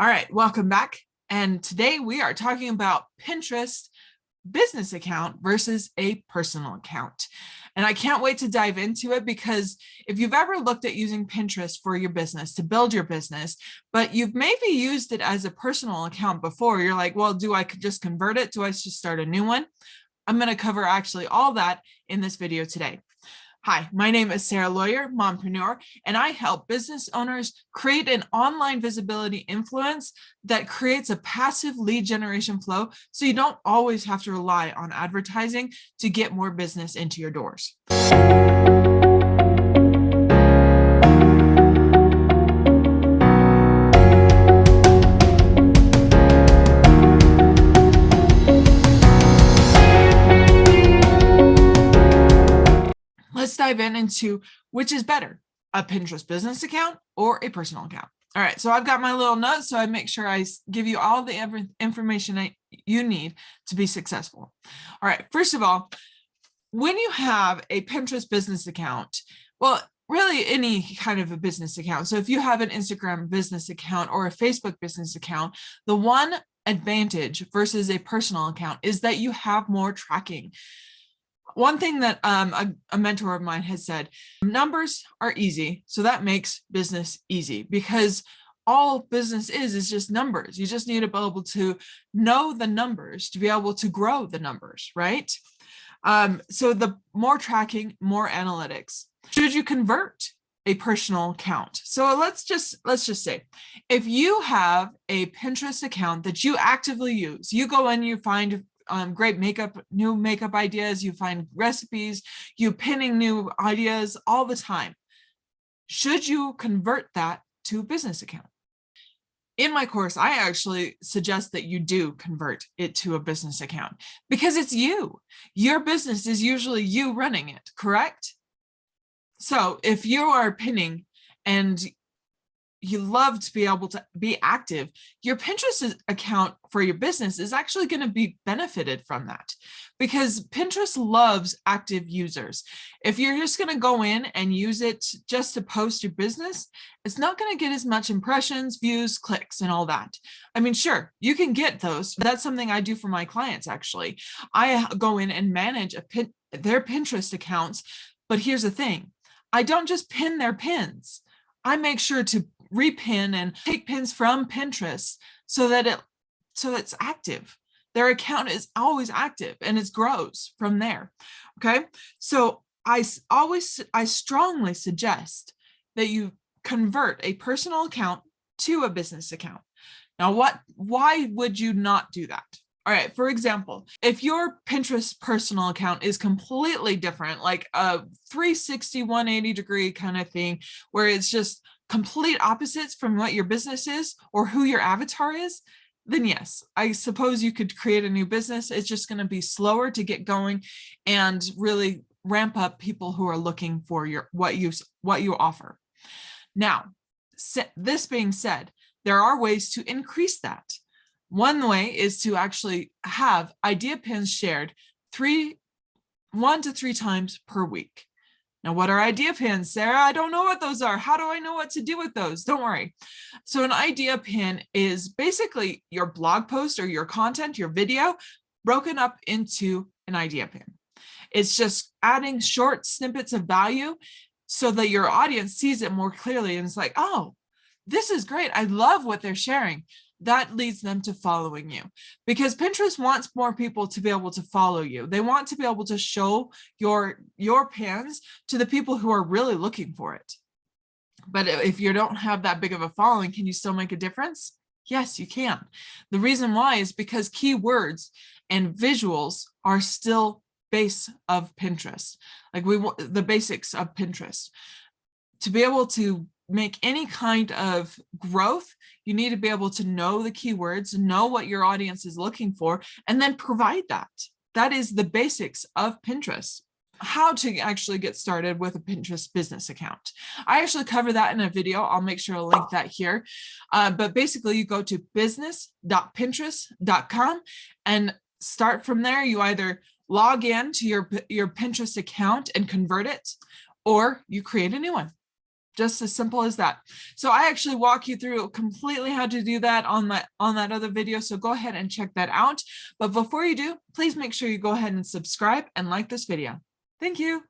All right, welcome back. And today we are talking about Pinterest business account versus a personal account. And I can't wait to dive into it because if you've ever looked at using Pinterest for your business to build your business, but you've maybe used it as a personal account before, you're like, well, do I just convert it? Do I just start a new one? I'm going to cover actually all that in this video today. Hi, my name is Sarah Lawyer, mompreneur, and I help business owners create an online visibility influence that creates a passive lead generation flow so you don't always have to rely on advertising to get more business into your doors. Let's dive into which is better, a Pinterest business account or a personal account. All right, so I've got my little notes, so I make sure I give you all the information you need to be successful. All right, first of all, when you have a Pinterest business account, well, really any kind of a business account. So if you have an Instagram business account or a Facebook business account, the one advantage versus a personal account is that you have more tracking. One thing that a mentor of mine has said, numbers are easy, so that makes business easy because all business is just numbers. You just need to be able to know the numbers to be able to grow the numbers, right? So the more tracking, more analytics. Should you convert a personal account? So let's just say, if you have a Pinterest account that you actively use, you go in, you find great new makeup ideas, you find recipes, you pinning new ideas all the time. Should you convert that to a business account? In my course, I actually suggest that you do convert it to a business account because it's you. Your business is usually you running it, correct? So if you are pinning and you love to be able to be active, your Pinterest account for your business is actually going to be benefited from that because Pinterest loves active users. If you're just going to go in and use it just to post your business, it's not going to get as much impressions, views, clicks, and all that. I mean, sure, you can get those. That's something I do for my clients, actually. I go in and manage their Pinterest accounts, but here's the thing. I don't just pin their pins. I make sure to repin and take pins from Pinterest so that it's active. Their account is always active and it grows from there. Okay, so I strongly suggest that you convert a personal account to a business account. Now, why would you not do that? All right, for example, if your Pinterest personal account is completely different, like a 360, 180 degree kind of thing, where it's just complete opposites from what your business is or who your avatar is, then yes, I suppose you could create a new business. It's just going to be slower to get going and really ramp up people who are looking for what you offer. Now, this being said, there are ways to increase that. One way is to actually have idea pins shared 1 to 3 times per week. Now, what are idea pins, Sarah? I don't know what those are. How do I know what to do with those? Don't worry. So an idea pin is basically your blog post or your content, your video, broken up into an idea pin. It's just adding short snippets of value so that your audience sees it more clearly and it's like, oh, this is great. I love what they're sharing. That leads them to following you because Pinterest wants more people to be able to follow you. They want to be able to show your pins to the people who are really looking for it. But if you don't have that big of a following, can you still make a difference? Yes, you can. The reason why is because keywords and visuals are still base of Pinterest. Like the basics of Pinterest. To be able to make any kind of growth, you need to be able to know the keywords, know what your audience is looking for, and then provide that. That is the basics of Pinterest. How to actually get started with a Pinterest business account. I actually cover that in a video. I'll make sure to link that here. But basically, you go to business.pinterest.com and start from there. You either log in to your Pinterest account and convert it, or you create a new one. Just as simple as that. So I actually walk you through completely how to do that on that other video. So go ahead and check that out. But before you do, please make sure you go ahead and subscribe and like this video. Thank you.